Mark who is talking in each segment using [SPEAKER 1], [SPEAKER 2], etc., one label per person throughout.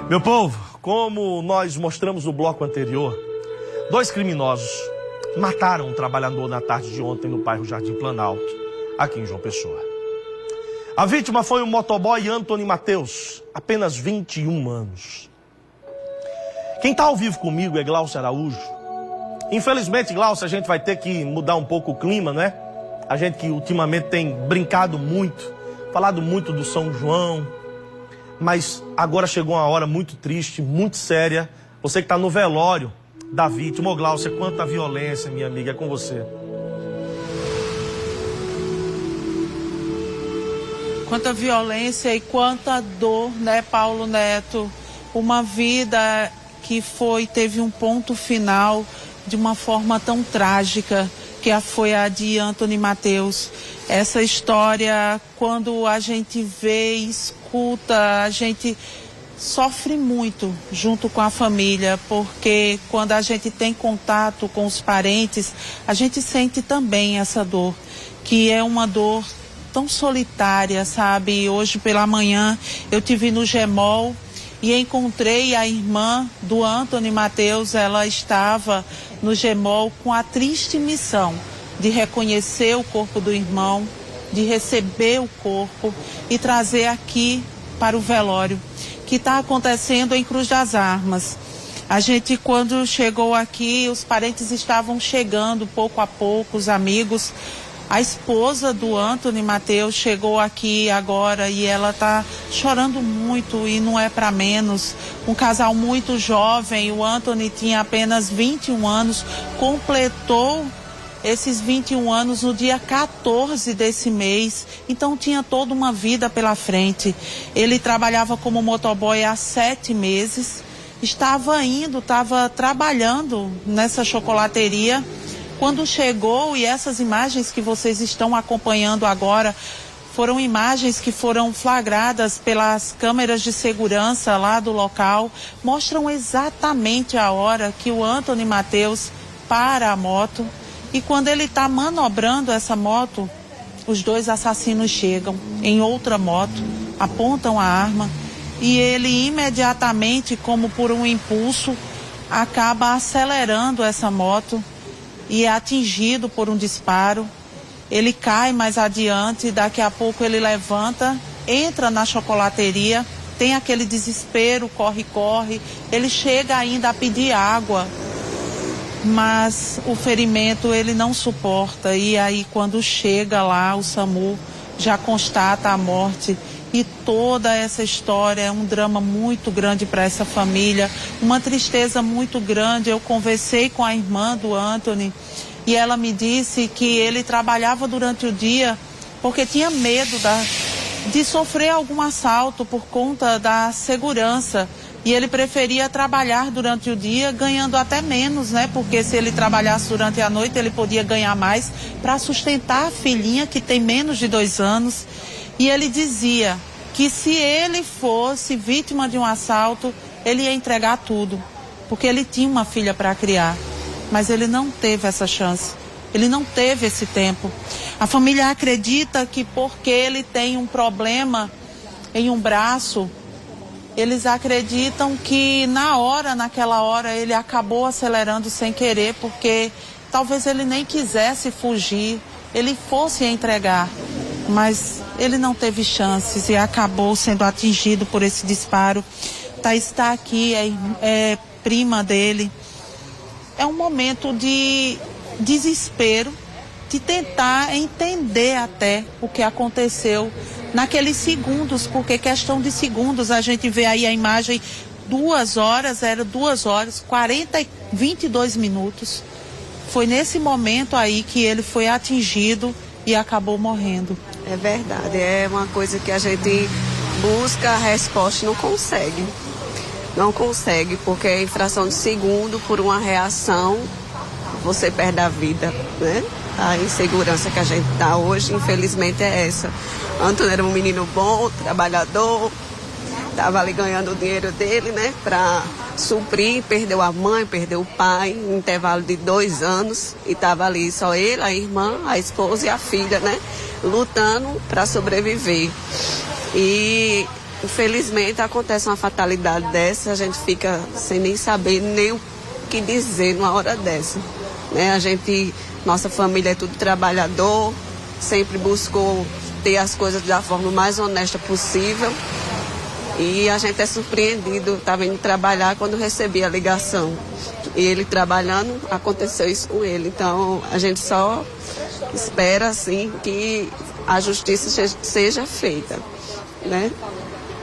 [SPEAKER 1] Meu povo, como nós mostramos no bloco anterior, 2 criminosos mataram um trabalhador na tarde de ontem no bairro Jardim Planalto, aqui em João Pessoa. A vítima foi o motoboy Antony Mateus, apenas 21 anos. Quem está ao vivo comigo é Glaucio Araújo. Infelizmente, Glaucio, a gente vai ter que mudar um pouco o clima, né? A gente que ultimamente tem brincado muito, falado muito do São João, mas agora chegou uma hora muito triste, muito séria. Você que está no velório da vítima. Ô Glaucia, quanta violência, minha amiga, é com você.
[SPEAKER 2] Quanta violência e quanta dor, né, Paulo Neto? Uma vida que teve um ponto final de uma forma tão trágica, que foi a de Antony Mateus. Essa história, quando a gente vê e escuta, a gente sofre muito junto com a família, porque quando a gente tem contato com os parentes, a gente sente também essa dor, que é uma dor tão solitária, sabe? Hoje pela manhã eu tive no Gemol e encontrei a irmã do Antony Mateus. Ela estava no Gemol com a triste missão de reconhecer o corpo do irmão, de receber o corpo e trazer aqui para o velório, que está acontecendo em Cruz das Armas. A gente, quando chegou aqui, os parentes estavam chegando pouco a pouco, os amigos. A esposa do Antony Mateus chegou aqui agora e ela está chorando muito, e não é para menos. Um casal muito jovem, o Antony tinha apenas 21 anos, completou esses 21 anos no dia 14 desse mês, então tinha toda uma vida pela frente. Ele trabalhava como motoboy há 7 meses, estava trabalhando nessa chocolateria, quando chegou, e essas imagens que vocês estão acompanhando agora, foram imagens que foram flagradas pelas câmeras de segurança lá do local, mostram exatamente a hora que o Antony Mateus para a moto. E quando ele está manobrando essa moto, os 2 assassinos chegam em outra moto, apontam a arma e ele imediatamente, como por um impulso, acaba acelerando essa moto e é atingido por um disparo. Ele cai mais adiante, daqui a pouco ele levanta, entra na chocolateria, tem aquele desespero, corre, ele chega ainda a pedir água, mas o ferimento ele não suporta, e aí quando chega lá o SAMU já constata a morte. E toda essa história é um drama muito grande para essa família, uma tristeza muito grande. Eu conversei com a irmã do Antony e ela me disse que ele trabalhava durante o dia porque tinha medo de sofrer algum assalto por conta da segurança. E ele preferia trabalhar durante o dia, ganhando até menos, né? Porque se ele trabalhasse durante a noite, ele podia ganhar mais para sustentar a filhinha, que tem menos de 2 anos. E ele dizia que se ele fosse vítima de um assalto, ele ia entregar tudo, porque ele tinha uma filha para criar. Mas ele não teve essa chance, ele não teve esse tempo. A família acredita que porque ele tem um problema em um braço, eles acreditam que naquela hora, ele acabou acelerando sem querer, porque talvez ele nem quisesse fugir, ele fosse entregar, mas ele não teve chances e acabou sendo atingido por esse disparo. Thaís está aqui, é prima dele. É um momento de desespero, de tentar entender até o que aconteceu naqueles segundos, porque questão de segundos, a gente vê aí a imagem, 2 horas, 22 minutos. Foi nesse momento aí que ele foi atingido e acabou morrendo.
[SPEAKER 3] É verdade, é uma coisa que a gente busca a resposta e não consegue, porque é infração de segundo, por uma reação, você perde a vida, né? A insegurança que a gente está hoje, infelizmente, é essa. Antony era um menino bom, trabalhador, estava ali ganhando o dinheiro dele, né, para suprir, perdeu a mãe, perdeu o pai, em intervalo de 2 anos, e estava ali só ele, a irmã, a esposa e a filha, né, lutando para sobreviver. E infelizmente acontece uma fatalidade dessa, a gente fica sem nem saber nem o que dizer numa hora dessa, né? Nossa família é tudo trabalhador, sempre buscou ter as coisas da forma mais honesta possível. E a gente é surpreendido, estava indo trabalhar quando recebi a ligação. E ele trabalhando, aconteceu isso com ele. Então a gente só espera assim que a justiça seja feita, né?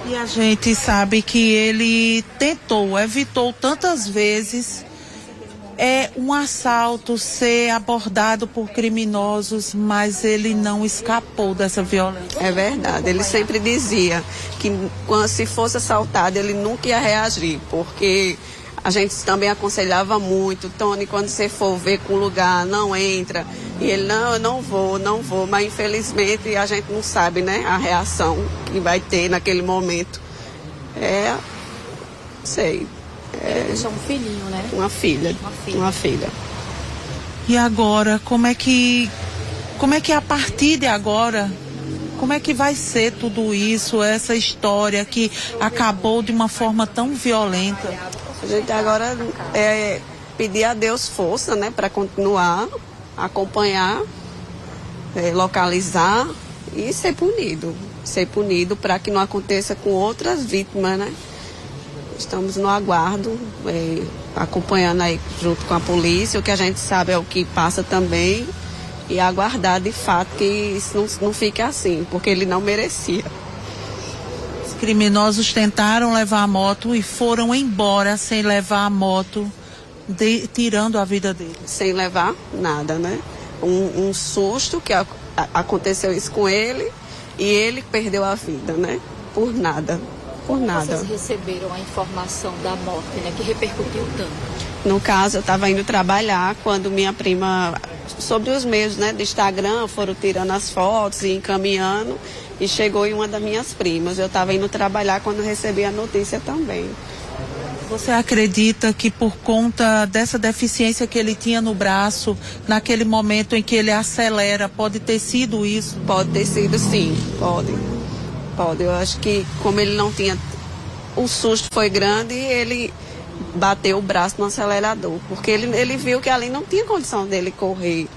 [SPEAKER 2] E a gente sabe que ele evitou tantas vezes um assalto, ser abordado por criminosos, mas ele não escapou dessa violência.
[SPEAKER 3] É verdade, ele sempre dizia que se fosse assaltado ele nunca ia reagir, porque a gente também aconselhava muito, Tony, quando você for ver com lugar, não entra. E ele, não, eu não vou, mas infelizmente a gente não sabe, né, a reação que vai ter naquele momento. Ele
[SPEAKER 4] deixou um filhinho, né?
[SPEAKER 3] Uma filha.
[SPEAKER 2] E agora, como é que a partir de agora, como é que vai ser tudo isso, essa história que acabou de uma forma tão violenta?
[SPEAKER 3] A gente agora pedir a Deus força, né, para continuar, acompanhar, localizar e ser punido para que não aconteça com outras vítimas, né? Estamos no aguardo, acompanhando aí junto com a polícia, o que a gente sabe é o que passa também, e aguardar de fato que isso não fique assim, porque ele não merecia.
[SPEAKER 2] Os criminosos tentaram levar a moto e foram embora sem levar a moto, tirando a vida dele.
[SPEAKER 3] Sem levar nada, né? Um susto que aconteceu isso com ele e ele perdeu a vida, né? Por nada.
[SPEAKER 4] Vocês receberam a informação da morte, né, que repercutiu tanto?
[SPEAKER 3] No caso, eu estava indo trabalhar quando minha prima, sobre os meios, né, do Instagram, foram tirando as fotos e encaminhando, e chegou em uma das minhas primas. Eu estava indo trabalhar quando recebi a notícia também.
[SPEAKER 2] Você acredita que por conta dessa deficiência que ele tinha no braço, naquele momento em que ele acelera, pode ter sido isso?
[SPEAKER 3] Pode ter sido, sim, pode. Eu acho que como ele não tinha, o susto foi grande e ele bateu o braço no acelerador, porque ele viu que ali não tinha condição dele correr.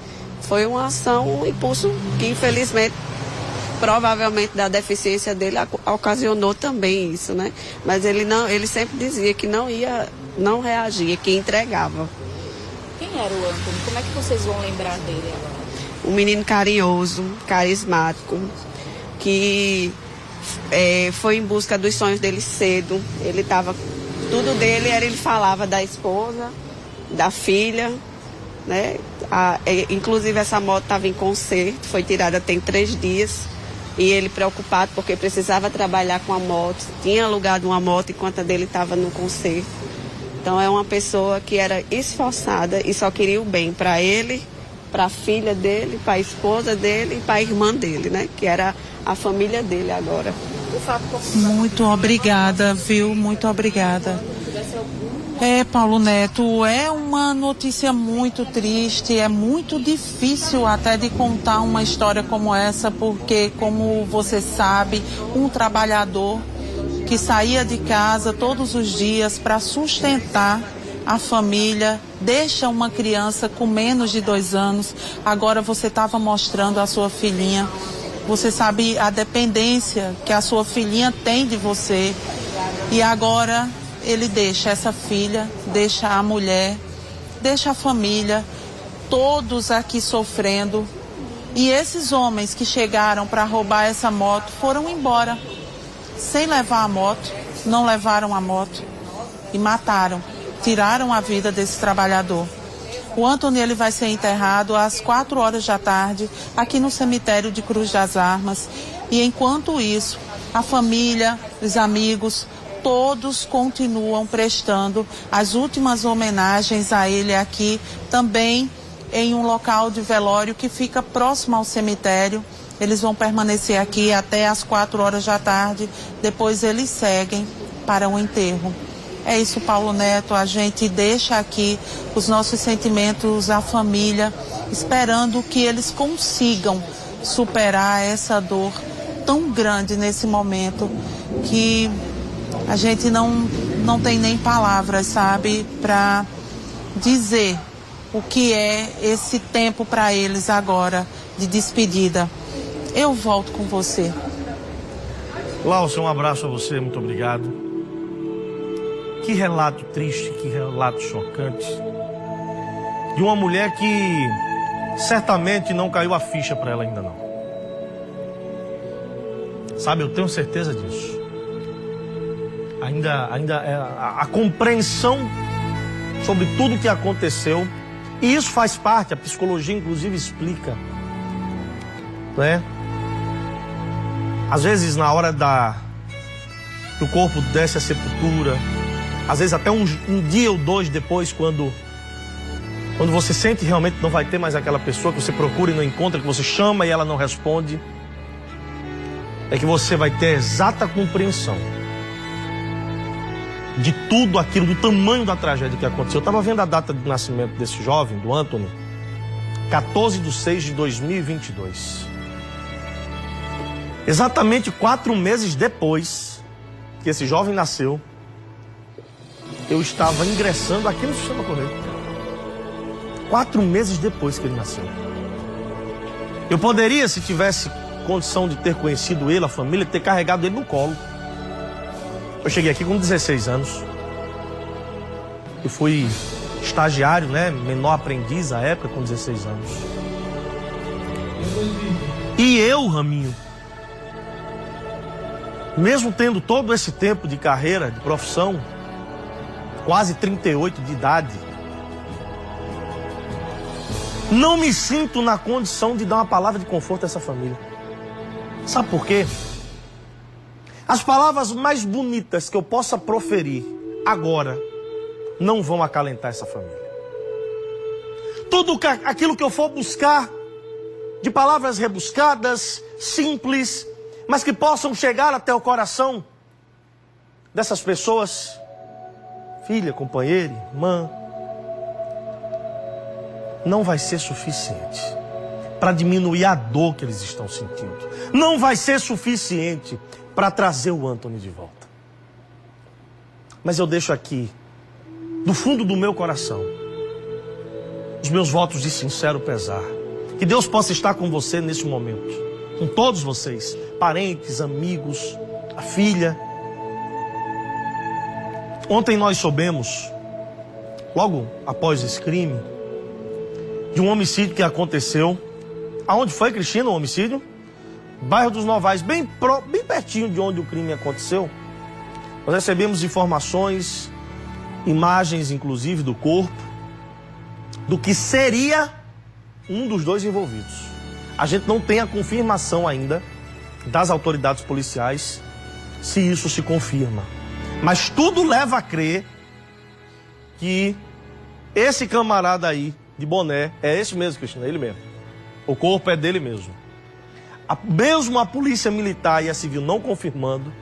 [SPEAKER 3] Foi uma ação, um impulso que infelizmente, provavelmente da deficiência dele ocasionou também isso, né? Mas ele sempre dizia que não reagia, que entregava.
[SPEAKER 4] Quem era o Antônio? Como é que vocês vão lembrar dele agora?
[SPEAKER 3] Um menino carinhoso, carismático, que foi em busca dos sonhos dele cedo. Tudo dele ele falava da esposa, da filha, né? Inclusive essa moto estava em conserto, foi tirada tem 3 dias, e ele preocupado porque precisava trabalhar com a moto, tinha alugado uma moto enquanto a dele estava no conserto. Então é uma pessoa que era esforçada e só queria o bem para ele, para a filha dele, para a esposa dele e para a irmã dele, né? Que era a família dele agora.
[SPEAKER 2] Muito obrigada, viu? Muito obrigada. Paulo Neto, é uma notícia muito triste, é muito difícil até de contar uma história como essa, porque, como você sabe, um trabalhador que saía de casa todos os dias para sustentar a família, deixa uma criança com menos de 2 anos, agora você estava mostrando a sua filhinha. Você sabe a dependência que a sua filhinha tem de você. E agora ele deixa essa filha, deixa a mulher, deixa a família, todos aqui sofrendo. E esses homens que chegaram para roubar essa moto foram embora, sem levar a moto, não levaram a moto e mataram, tiraram a vida desse trabalhador. O Antônio ele vai ser enterrado às 4 horas da tarde, aqui no cemitério de Cruz das Armas. E enquanto isso, a família, os amigos, todos continuam prestando as últimas homenagens a ele aqui, também em um local de velório que fica próximo ao cemitério. Eles vão permanecer aqui até às 4 horas da tarde, depois eles seguem para o enterro. É isso, Paulo Neto, a gente deixa aqui os nossos sentimentos à família, esperando que eles consigam superar essa dor tão grande nesse momento que a gente não tem nem palavras, sabe, para dizer o que é esse tempo para eles agora de despedida. Eu volto com você.
[SPEAKER 1] Glaucia, um abraço a você, muito obrigado. Que relato triste, que relato chocante. De uma mulher que certamente não caiu a ficha para ela ainda não. Sabe, eu tenho certeza disso. Ainda é a compreensão sobre tudo que aconteceu. E isso faz parte, a psicologia inclusive explica, né? Às vezes na hora que o corpo desce à sepultura, às vezes até um dia ou dois depois, quando você sente realmente que não vai ter mais aquela pessoa que você procura e não encontra, que você chama e ela não responde, é que você vai ter a exata compreensão de tudo aquilo, do tamanho da tragédia que aconteceu. Eu estava vendo a data de nascimento desse jovem, do Anthony, 14/6/2022. Exatamente 4 meses depois que esse jovem nasceu, eu estava ingressando aqui no sistema Correio. 4 meses depois que ele nasceu. Eu poderia, se tivesse condição de ter conhecido ele, a família, ter carregado ele no colo. Eu cheguei aqui com 16 anos. Eu fui estagiário, né? Menor aprendiz à época, com 16 anos. E eu, Raminho, mesmo tendo todo esse tempo de carreira, de profissão, quase 38 de idade, não me sinto na condição de dar uma palavra de conforto a essa família. Sabe por quê? As palavras mais bonitas que eu possa proferir agora não vão acalentar essa família. Tudo aquilo que eu for buscar de palavras rebuscadas, simples, mas que possam chegar até o coração dessas pessoas, filha, companheira, irmã, não vai ser suficiente para diminuir a dor que eles estão sentindo. Não vai ser suficiente para trazer o Anthony de volta. Mas eu deixo aqui, do fundo do meu coração, os meus votos de sincero pesar. Que Deus possa estar com você nesse momento, com todos vocês, parentes, amigos, a filha. Ontem nós soubemos, logo após esse crime, de um homicídio que aconteceu. Aonde foi, Cristina, o homicídio? Bairro dos Novais, bem pertinho de onde o crime aconteceu. Nós recebemos informações, imagens inclusive do corpo, do que seria um dos dois envolvidos. A gente não tem a confirmação ainda das autoridades policiais se isso se confirma. Mas tudo leva a crer que esse camarada aí, de boné, é esse mesmo, Cristina, é ele mesmo. O corpo é dele mesmo. Mesmo a polícia militar e a civil não confirmando,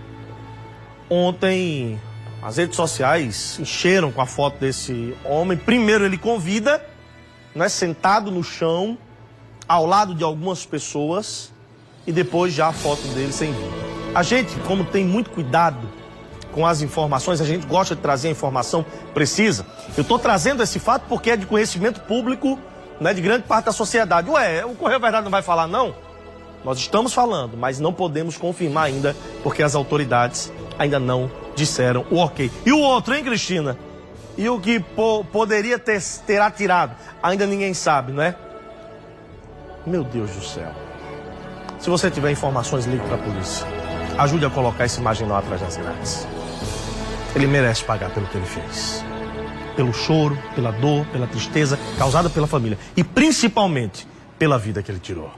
[SPEAKER 1] ontem as redes sociais encheram com a foto desse homem. Primeiro ele com vida, né, sentado no chão, ao lado de algumas pessoas, e depois já a foto dele sem vida. A gente, como tem muito cuidado com as informações, a gente gosta de trazer a informação precisa. Eu estou trazendo esse fato porque é de conhecimento público, né, de grande parte da sociedade. Ué, o Correio Verdade não vai falar, não? Nós estamos falando, mas não podemos confirmar ainda, porque as autoridades ainda não disseram o ok. E o outro, hein, Cristina? E o que poderia ter atirado? Ainda ninguém sabe, não é? Meu Deus do céu. Se você tiver informações, ligue para a polícia. Ajude a colocar esse marginal atrás das grades. Ele merece pagar pelo que ele fez. Pelo choro, pela dor, pela tristeza causada pela família. E principalmente pela vida que ele tirou.